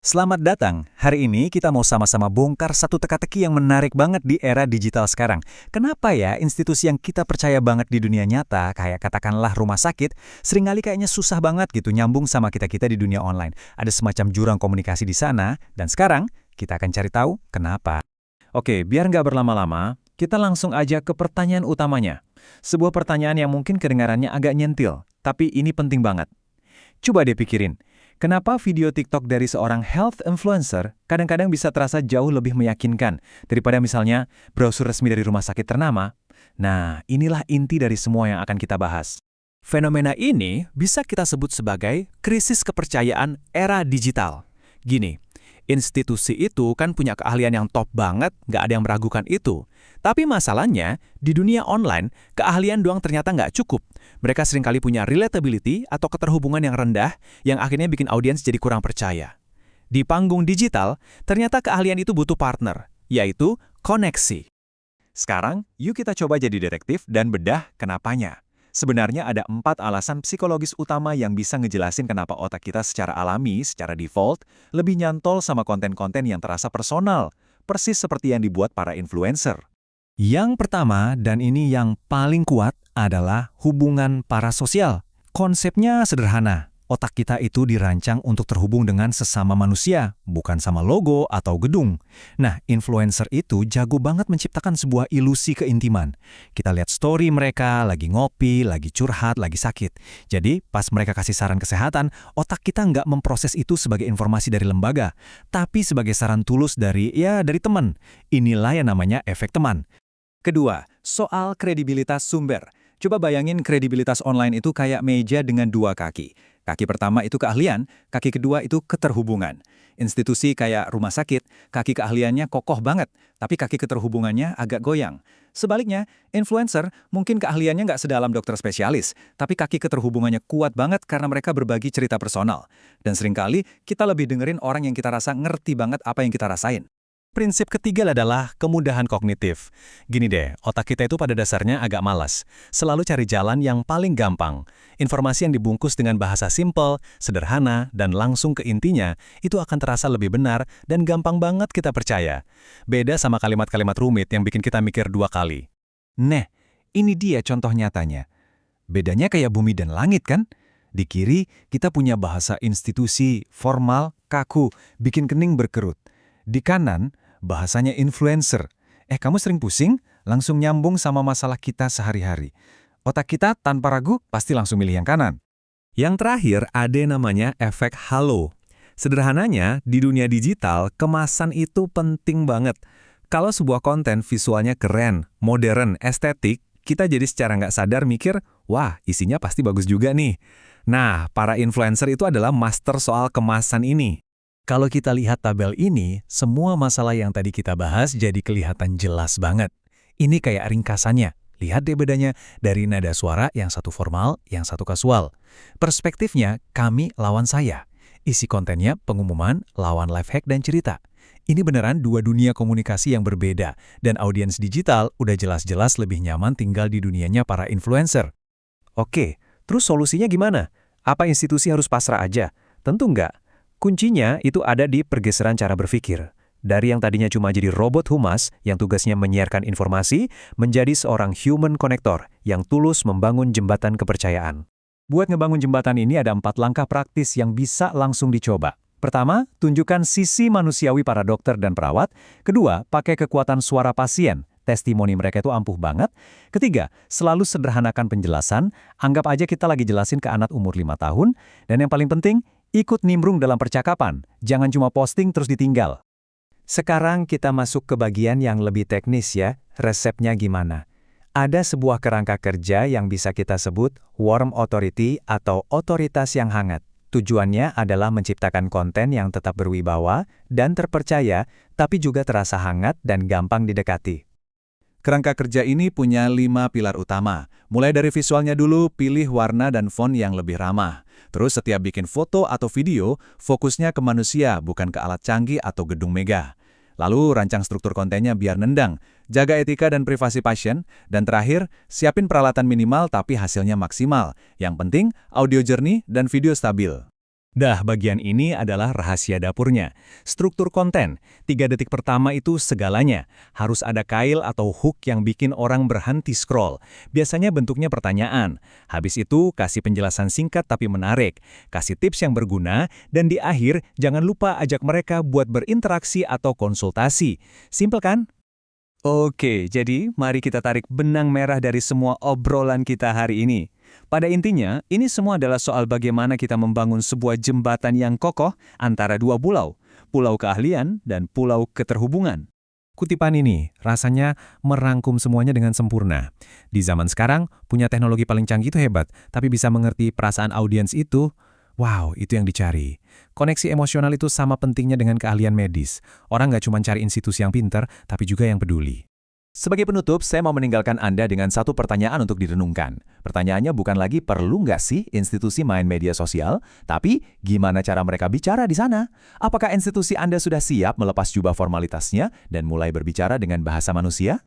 Selamat datang. Hari ini kita mau sama-sama bongkar satu teka-teki yang menarik banget di era digital sekarang. Kenapa ya institusi yang kita percaya banget di dunia nyata, kayak katakanlah rumah sakit, seringkali kayaknya susah banget gitu nyambung sama kita-kita di dunia online. Ada semacam jurang komunikasi di sana, dan sekarang kita akan cari tahu kenapa. Oke, biar nggak berlama-lama, kita langsung aja ke pertanyaan utamanya. Sebuah pertanyaan yang mungkin kedengarannya agak nyentil, tapi ini penting banget. Coba deh pikirin, kenapa video TikTok dari seorang health influencer kadang-kadang bisa terasa jauh lebih meyakinkan daripada misalnya brosur resmi dari rumah sakit ternama? Nah, inilah inti dari semua yang akan kita bahas. Fenomena ini bisa kita sebut sebagai krisis kepercayaan era digital. Gini, institusi itu kan punya keahlian yang top banget, nggak ada yang meragukan itu. Tapi masalahnya, di dunia online, keahlian doang ternyata nggak cukup. Mereka seringkali punya relatability atau keterhubungan yang rendah, yang akhirnya bikin audiens jadi kurang percaya. Di panggung digital, ternyata keahlian itu butuh partner, yaitu koneksi. Sekarang, yuk kita coba jadi detektif dan bedah kenapanya. Sebenarnya ada 4 alasan psikologis utama yang bisa ngejelasin kenapa otak kita secara alami, secara default, lebih nyantol sama konten-konten yang terasa personal, persis seperti yang dibuat para influencer. Yang pertama, dan ini yang paling kuat, adalah hubungan parasosial. Konsepnya sederhana. Otak kita itu dirancang untuk terhubung dengan sesama manusia, bukan sama logo atau gedung. Nah, influencer itu jago banget menciptakan sebuah ilusi keintiman. Kita lihat story mereka, lagi ngopi, lagi curhat, lagi sakit. Jadi, pas mereka kasih saran kesehatan, otak kita nggak memproses itu sebagai informasi dari lembaga, tapi sebagai saran tulus dari teman. Inilah yang namanya efek teman. Kedua, soal kredibilitas sumber. Coba bayangin kredibilitas online itu kayak meja dengan 2 kaki. Kaki pertama itu keahlian, kaki kedua itu keterhubungan. Institusi kayak rumah sakit, kaki keahliannya kokoh banget, tapi kaki keterhubungannya agak goyang. Sebaliknya, influencer mungkin keahliannya nggak sedalam dokter spesialis, tapi kaki keterhubungannya kuat banget karena mereka berbagi cerita personal. Dan seringkali kita lebih dengerin orang yang kita rasa ngerti banget apa yang kita rasain. Prinsip ketiga adalah kemudahan kognitif. Gini deh, otak kita itu pada dasarnya agak malas. Selalu cari jalan yang paling gampang. Informasi yang dibungkus dengan bahasa simpel, sederhana, dan langsung ke intinya, itu akan terasa lebih benar dan gampang banget kita percaya. Beda sama kalimat-kalimat rumit yang bikin kita mikir 2 kali. Nah, ini dia contoh nyatanya. Bedanya kayak bumi dan langit kan? Di kiri, kita punya bahasa institusi, formal, kaku, bikin kening berkerut. Di kanan, bahasanya influencer. Kamu sering pusing? Langsung nyambung sama masalah kita sehari-hari. Otak kita tanpa ragu pasti langsung milih yang kanan. Yang terakhir ada namanya efek halo. Sederhananya, di dunia digital, kemasan itu penting banget. Kalau sebuah konten visualnya keren, modern, estetik, kita jadi secara nggak sadar mikir, wah isinya pasti bagus juga nih. Nah, para influencer itu adalah master soal kemasan ini. Kalau kita lihat tabel ini, semua masalah yang tadi kita bahas jadi kelihatan jelas banget. Ini kayak ringkasannya. Lihat deh bedanya dari nada suara yang satu formal, yang satu kasual. Perspektifnya, kami lawan saya. Isi kontennya pengumuman, lawan life hack dan cerita. Ini beneran 2 dunia komunikasi yang berbeda, dan audiens digital udah jelas-jelas lebih nyaman tinggal di dunianya para influencer. Oke, terus solusinya gimana? Apa institusi harus pasrah aja? Tentu enggak. Kuncinya itu ada di pergeseran cara berpikir. Dari yang tadinya cuma jadi robot humas yang tugasnya menyiarkan informasi, menjadi seorang human connector yang tulus membangun jembatan kepercayaan. Buat ngebangun jembatan ini ada 4 langkah praktis yang bisa langsung dicoba. Pertama, tunjukkan sisi manusiawi para dokter dan perawat. Kedua, pakai kekuatan suara pasien. Testimoni mereka itu ampuh banget. Ketiga, selalu sederhanakan penjelasan. Anggap aja kita lagi jelasin ke anak umur 5 tahun. Dan yang paling penting, ikut nimbrung dalam percakapan. Jangan cuma posting terus ditinggal. Sekarang kita masuk ke bagian yang lebih teknis ya. Resepnya gimana? Ada sebuah kerangka kerja yang bisa kita sebut warm authority atau otoritas yang hangat. Tujuannya adalah menciptakan konten yang tetap berwibawa dan terpercaya, tapi juga terasa hangat dan gampang didekati. Kerangka kerja ini punya 5 pilar utama. Mulai dari visualnya dulu, pilih warna dan font yang lebih ramah. Terus setiap bikin foto atau video, fokusnya ke manusia, bukan ke alat canggih atau gedung megah. Lalu rancang struktur kontennya biar nendang, jaga etika dan privasi pasien, dan terakhir, siapin peralatan minimal tapi hasilnya maksimal. Yang penting, audio jernih dan video stabil. Dah, bagian ini adalah rahasia dapurnya. Struktur konten. 3 detik pertama itu segalanya. Harus ada kail atau hook yang bikin orang berhenti scroll. Biasanya bentuknya pertanyaan. Habis itu, kasih penjelasan singkat tapi menarik. Kasih tips yang berguna. Dan di akhir, jangan lupa ajak mereka buat berinteraksi atau konsultasi. Simpel kan? Oke, jadi mari kita tarik benang merah dari semua obrolan kita hari ini. Pada intinya, ini semua adalah soal bagaimana kita membangun sebuah jembatan yang kokoh antara dua pulau, pulau keahlian dan pulau keterhubungan. Kutipan ini rasanya merangkum semuanya dengan sempurna. Di zaman sekarang, punya teknologi paling canggih itu hebat, tapi bisa mengerti perasaan audiens itu, wow, itu yang dicari. Koneksi emosional itu sama pentingnya dengan keahlian medis. Orang nggak cuma cari institusi yang pinter, tapi juga yang peduli. Sebagai penutup, saya mau meninggalkan Anda dengan satu pertanyaan untuk direnungkan. Pertanyaannya bukan lagi perlu nggak sih institusi main media sosial, tapi gimana cara mereka bicara di sana? Apakah institusi Anda sudah siap melepas jubah formalitasnya dan mulai berbicara dengan bahasa manusia?